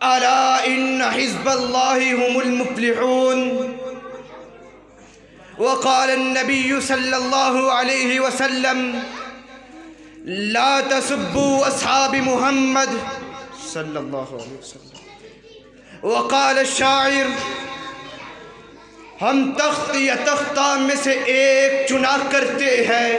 ألا إن حزب الله هم المفلحون. وقال النبي صلى الله عليه وسلم لا تسبوا أصحاب محمد صلى الله عليه وسلم. وقال الشاعر ہم تخت یا تختہ میں سے ایک چنا کرتے ہیں،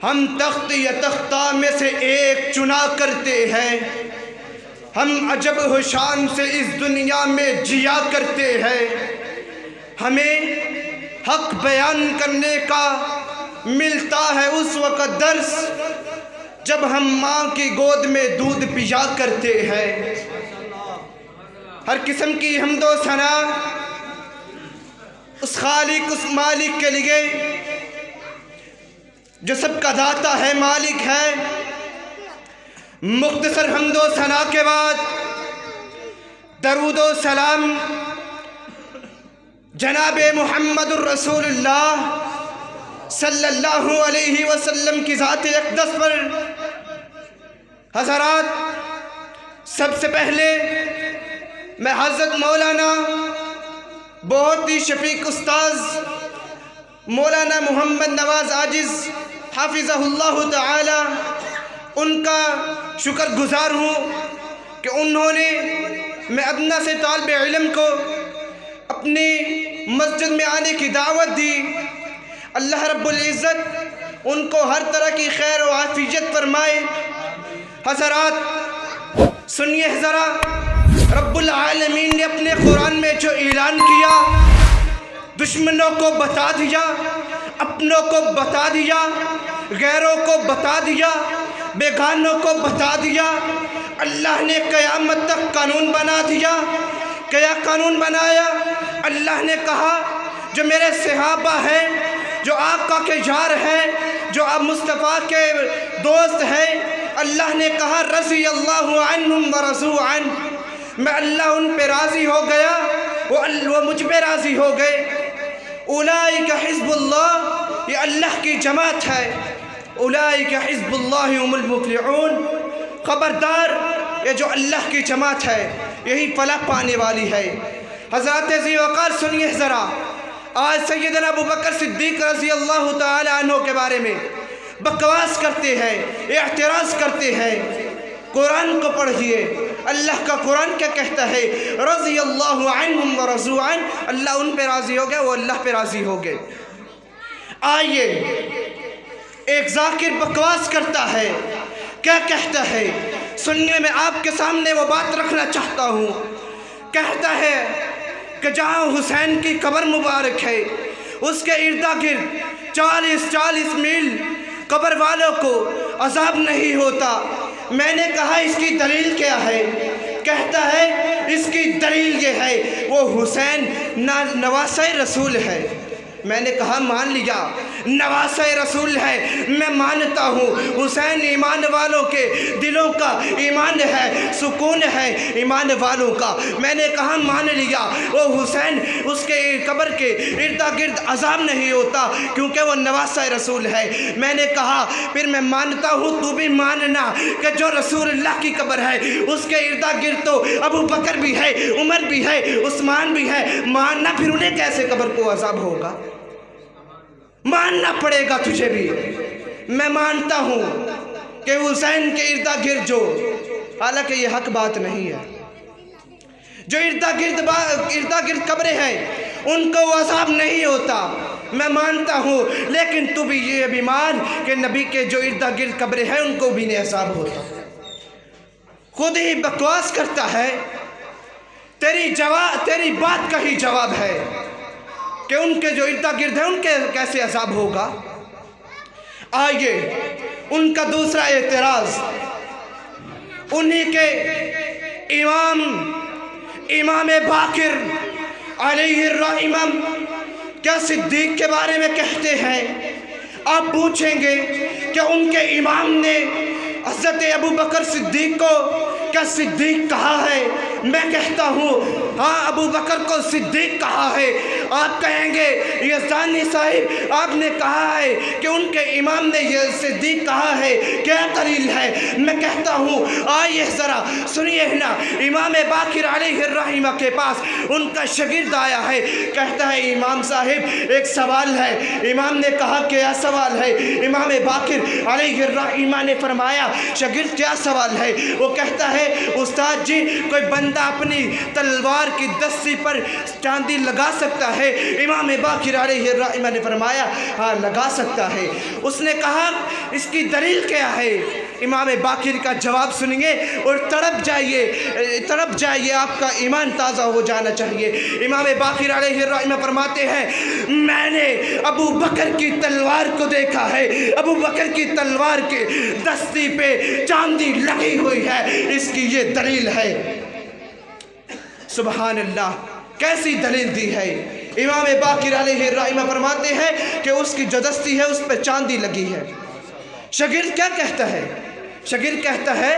ہم تخت یا تختہ میں سے ایک چنا کرتے ہیں، ہم عجب و شان سے اس دنیا میں جیا کرتے ہیں. ہمیں حق بیان کرنے کا ملتا ہے اس وقت درس جب ہم ماں کی گود میں دودھ پیا کرتے ہیں. ہر قسم کی حمد و ثنا اس خالق اس مالک کے لیے جو سب کا داتا ہے، مالک ہے. مختصر حمد و ثنا کے بعد درود و سلام جناب محمد الرسول اللہ صلی اللہ علیہ وسلم کی ذات اقدس پر. حضرات، سب سے پہلے میں حضرت مولانا بہت ہی شفیق استاذ مولانا محمد نواز عاجز حافظہ اللہ تعالی ان کا شکر گزار ہوں کہ انہوں نے میں ادنیٰ سے طالب علم کو اپنی مسجد میں آنے کی دعوت دی. اللہ رب العزت ان کو ہر طرح کی خیر و عافیت فرمائے. حضرات سنیے ذرا، رب العالمین نے اپنے قرآن میں جو اعلان کیا، دشمنوں کو بتا دیا، اپنوں کو بتا دیا، غیروں کو بتا دیا، بیگانوں کو بتا دیا. اللہ نے قیامت تک قانون بنا دیا. کیا قانون بنایا؟ اللہ نے کہا جو میرے صحابہ ہیں، جو آقا کے یار ہیں، جو مصطفیٰ کے دوست ہیں، اللہ نے کہا رضی اللہ عنہم ورضوا عنہ. میں اللہ ان پہ راضی ہو گیا، وہ مجھ پہ راضی ہو گئے. اولئک حزب اللہ، یہ اللہ کی جماعت ہے. اولئک حزب اللہ هم المفلحون. خبردار، یہ جو اللہ کی جماعت ہے یہی فلاح پانے والی ہے. حضرات ذی وقار سنیے ذرا، آج سیدنا ابو بکر صدیق رضی اللہ تعالی عنہ کے بارے میں بکواس کرتے ہیں، اعتراض کرتے ہیں. قرآن کو پڑھیے، اللہ کا قرآن کیا کہتا ہے؟ رضی اللہ عنہم ورضوا عنہ. اللہ ان پہ راضی ہو گئے، وہ اللہ پہ راضی ہو گئے. آئیے، ایک ذاکر بکواس کرتا ہے، کیا کہتا ہے سننے میں آپ کے سامنے وہ بات رکھنا چاہتا ہوں. کہتا ہے کہ جہاں حسین کی قبر مبارک ہے اس کے ارد گرد 40 میل قبر والوں کو عذاب نہیں ہوتا. میں نے کہا اس کی دلیل کیا ہے؟ کہتا ہے اس کی دلیل یہ ہے وہ حسین نواسۂ رسول ہے. میں نے کہا مان لیا، نواسۂ رسول ہے، میں مانتا ہوں. حسین ایمان والوں کے دلوں کا ایمان ہے، سکون ہے ایمان والوں کا. میں نے کہا مان لیا، وہ حسین اس کے قبر کے ارد گرد عذاب نہیں ہوتا کیونکہ وہ نواسۂ رسول ہے. میں نے کہا پھر میں مانتا ہوں، تو بھی ماننا کہ جو رسول اللہ کی قبر ہے اس کے ارد گرد تو ابو بکر بھی ہے، عمر بھی ہے، عثمان بھی ہے. ماننا پھر انہیں کیسے قبر کو عذاب ہوگا؟ ماننا پڑے گا تجھے بھی. میں مانتا ہوں کہ حسین کے ارد گرد جو، حالانکہ یہ حق بات نہیں ہے، جو ارد گرد قبریں ہیں ان کو عذاب نہیں ہوتا، میں مانتا ہوں. لیکن تو بھی یہ بھی مان کہ نبی کے جو ارد گرد قبریں ہیں ان کو بھی نہیں عذاب ہوتا. خود ہی بکواس کرتا ہے. تیری بات کا ہی جواب ہے کہ ان کے جو ارد گرد ہیں ان کے کیسے عذاب ہوگا. آئیے، ان کا دوسرا اعتراض، انہی کے امام باقر علیہ الرحمہ کیا صدیق کے بارے میں کہتے ہیں. آپ پوچھیں گے کہ ان کے امام نے حضرت ابو بکر صدیق کو کیا صدیق کہا ہے؟ میں کہتا ہوں ہاں ابو بکر کو صدیق کہا ہے۔ آپ کہیں گے یزدانی صاحب آپ نے کہا ہے کہ ان کے امام نے یہ صدیق کہا ہے، کیا دلیل ہے؟ میں کہتا ہوں آئیے ذرا سنیے نا، امام باقر علیہ الرحمہ کے پاس ان کا شاگرد آیا ہے، کہتا ہے امام صاحب ایک سوال ہے۔ امام نے کہا کیا سوال ہے؟ امام باقر علیہ الرحمہ نے فرمایا شاگرد کیا سوال ہے؟ وہ کہتا ہے استاد جی کوئی بندہ اپنی تلوار کی دستی پر چاندی لگا سکتا ہے؟ امام باقر علیہ الرحمہ نے فرمایا ہاں لگا سکتا ہے۔ اس نے کہا اس کی دلیل کیا ہے؟ امام باقر کا جواب سنیے اور تڑپ جائیے، آپ کا ایمان تازہ ہو جانا چاہیے۔ امام باقر علیہ الرحمہ فرماتے ہیں میں نے ابو بکر کی تلوار کو دیکھا ہے، ابو بکر کی تلوار کے دستی پہ چاندی لگی ہوئی ہے، اس کی یہ دلیل ہے۔ سبحان اللہ، کیسی دلیل دی ہے؟ امام باقر علیہ الرحمہ فرماتے ہیں کہ اس کی جو دستی ہے اس پہ چاندی لگی ہے۔ شاگرد کیا کہتا ہے؟ شاگرد کہتا ہے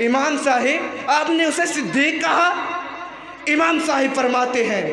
امام صاحب آپ نے اسے صدیق کہا؟ امام صاحب فرماتے ہیں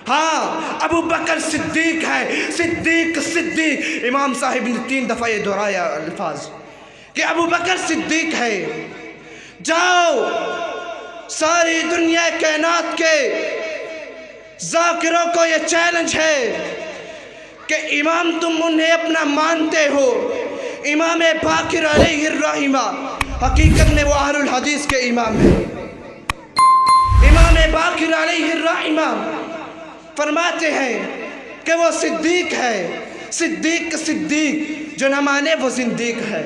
ہاں ابو بکر صدیق ہے، صدیق صدیق۔ امام صاحب نے 3 دفعہ یہ دہرایا الفاظ کہ ابو بکر صدیق ہے۔ جاؤ ساری دنیا کائنات کے ذاکروں کو یہ چیلنج ہے کہ امام تم انہیں اپنا مانتے ہو، امام باقر علیہ الرحمہ حقیقت میں وہ اہل الحدیث کے امام ہیں۔ امام باقر علیہ الرحمہ فرماتے ہیں کہ وہ صدیق ہے، صدیق صدیق جو نہ مانے وہ زندیق ہے۔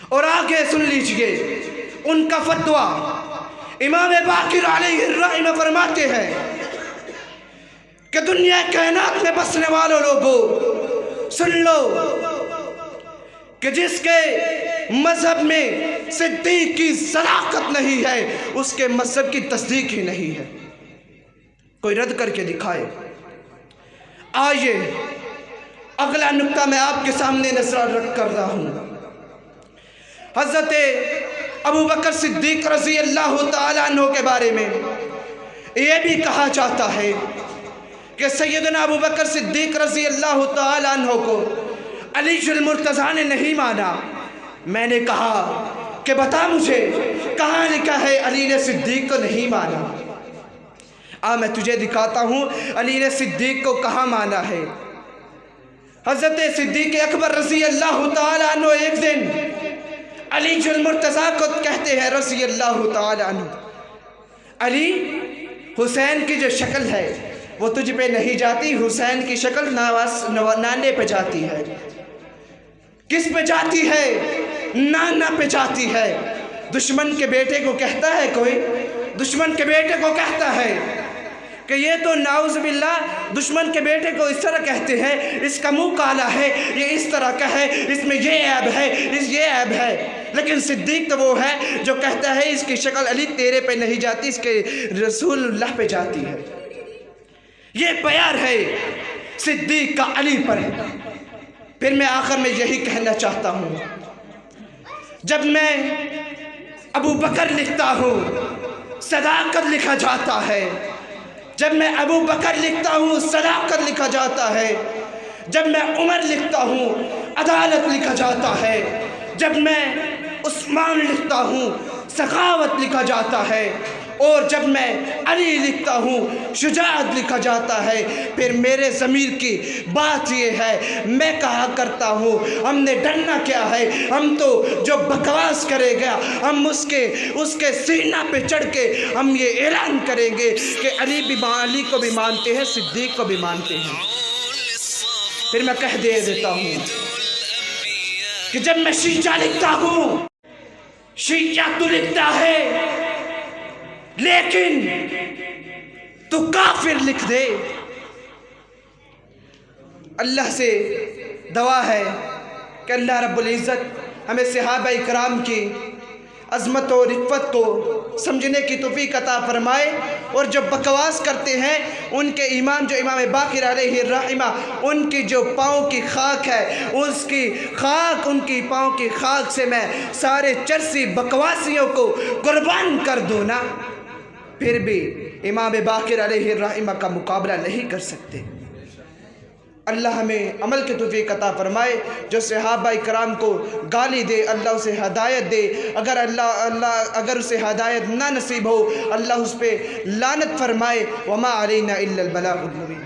اور آگے سن لیجئے ان کا فتویٰ۔ امام باقر علیہ الرحمہ فرماتے ہیں کہ دنیا کائنات میں بسنے والوں لوگوں سن لو کہ جس کے مذہب میں صدیق کی صداقت نہیں ہے اس کے مذہب کی تصدیق ہی نہیں ہے۔ کوئی رد کر کے دکھائے۔ آئیے اگلا نکتہ میں آپ کے سامنے نظر رکھ کر رہا ہوں۔ حضرت ابو بکر صدیق رضی اللہ تعالیٰ عنہ کے بارے میں یہ بھی کہا جاتا ہے کہ سیدنا ابو بکر صدیق رضی اللہ تعالیٰ عنہ کو علی المرتضیٰ نے نہیں مانا۔ میں نے کہا کہ بتا مجھے کہاں لکھا ہے علی نے صدیق کو نہیں مانا؟ میں تجھے دکھاتا ہوں علی نے صدیق کو کہاں مانا ہے۔ حضرت صدیق اکبر رضی اللہ تعالیٰ عنہ ایک دن علی المرتضیٰ کو کہتے ہیں رضی اللہ تعالیٰ عنہ علی حسین کی جو شکل ہے وہ تجھ پہ نہیں جاتی، حسین کی شکل نانے پہ جاتی ہے۔ کس پہ جاتی ہے؟ نانا پہ جاتی ہے۔ دشمن کے بیٹے کو کہتا ہے، کوئی دشمن کے بیٹے کو کہتا ہے کہ یہ تو نعوذ باللہ دشمن کے بیٹے کو اس طرح کہتے ہیں، اس کا منہ کالا ہے، یہ اس طرح کا ہے، اس میں یہ عیب ہے، یہ عیب ہے۔ لیکن صدیق تو وہ ہے جو کہتا ہے اس کی شکل علی تیرے پہ نہیں جاتی، اس کے رسول اللہ پہ جاتی ہے۔ یہ پیار ہے صدیق کا علی پر۔ پھر میں آخر میں یہی کہنا چاہتا ہوں، جب میں ابو بکر لکھتا ہوں صداقت لکھا جاتا ہے، جب میں ابو بکر لکھتا ہوں صداقت لکھا جاتا ہے، جب میں عمر لکھتا ہوں عدالت لکھا جاتا ہے، جب میں عثمان لکھتا ہوں سخاوت لکھا جاتا ہے، اور جب میں علی لکھتا ہوں شجاعت لکھا جاتا ہے، پھر میرے ضمیر کی بات یہ ہے، میں کہا کرتا ہوں ہم نے ڈرنا کیا ہے، ہم تو جو بکواس کرے گا ہم اس کے سینہ پہ چڑھ کے ہم یہ اعلان کریں گے کہ علی کو بھی مانتے ہیں، صدیق کو بھی مانتے ہیں۔ پھر میں کہہ دیتا ہوں کہ جب میں شیعہ لکھتا ہوں، شیعہ تو لکھتا ہے لیکن تو کافر لکھ دے۔ اللہ سے دعا ہے کہ اللہ رب العزت ہمیں صحابہ اکرام کی عظمت و رفت کو سمجھنے کی توفیق عطا فرمائے، اور جو بکواس کرتے ہیں ان کے امام جو امام باقر علیہ الرحمہ، ان کی جو پاؤں کی خاک ہے، اس کی خاک، ان کی پاؤں کی خاک سے میں سارے چرسی بکواسیوں کو قربان کر دوں نا، پھر بھی امام باقر علیہ الرحمہ کا مقابلہ نہیں کر سکتے۔ اللہ ہمیں عمل کی توفیق عطا فرمائے۔ جو صحابہ کرام کو گالی دے اللہ اسے ہدایت دے، اگر اسے ہدایت نہ نصیب ہو اللہ اس پہ لعنت فرمائے۔ وما علینا الا البلاغ المبین۔